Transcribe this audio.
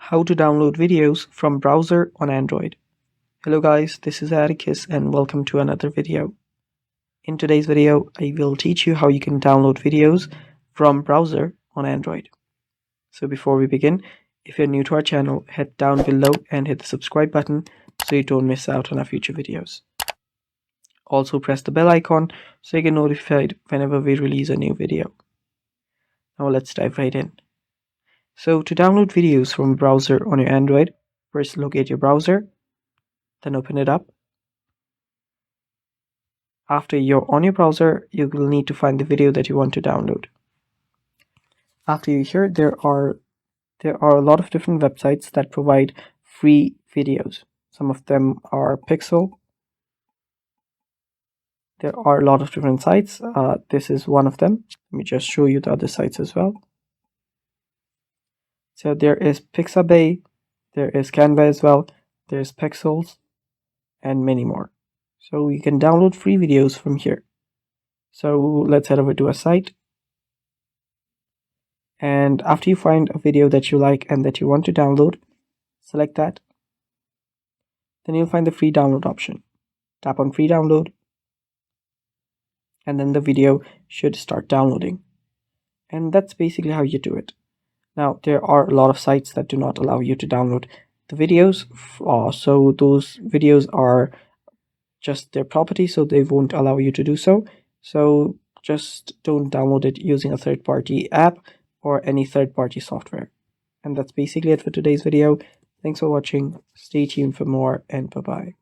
How to download videos from browser on Android. Hello guys, this is Atticus and welcome to another video. In today's video, I will teach you how you can download videos from browser on Android. So before we begin, if you're new to our channel, head down below and hit the subscribe button so you don't miss out on our future videos. Also press the bell icon so you get notified whenever we release a new video. Now let's dive right in. So to download videos from a browser on your Android, first locate your browser, then open it up. After you're on your browser, you will need to find the video that you want to download. After you're here, there are a lot of different websites that provide free videos. Some of them are Pixel. There are a lot of different sites. This is one of them. Let me just show you the other sites as well. So there is Pixabay, there is Canva as well, there's Pexels, and many more. So you can download free videos from here. So let's head over to a site. And after you find a video that you like and that you want to download, select that. Then you'll find the free download option. Tap on free download. And then the video should start downloading. And that's basically how you do it. Now, there are a lot of sites that do not allow you to download the videos. So those videos are just their property, so they won't allow you to do so. So just don't download it using a third-party app or any third-party software. And that's basically it for today's video. Thanks for watching. Stay tuned for more, and bye-bye.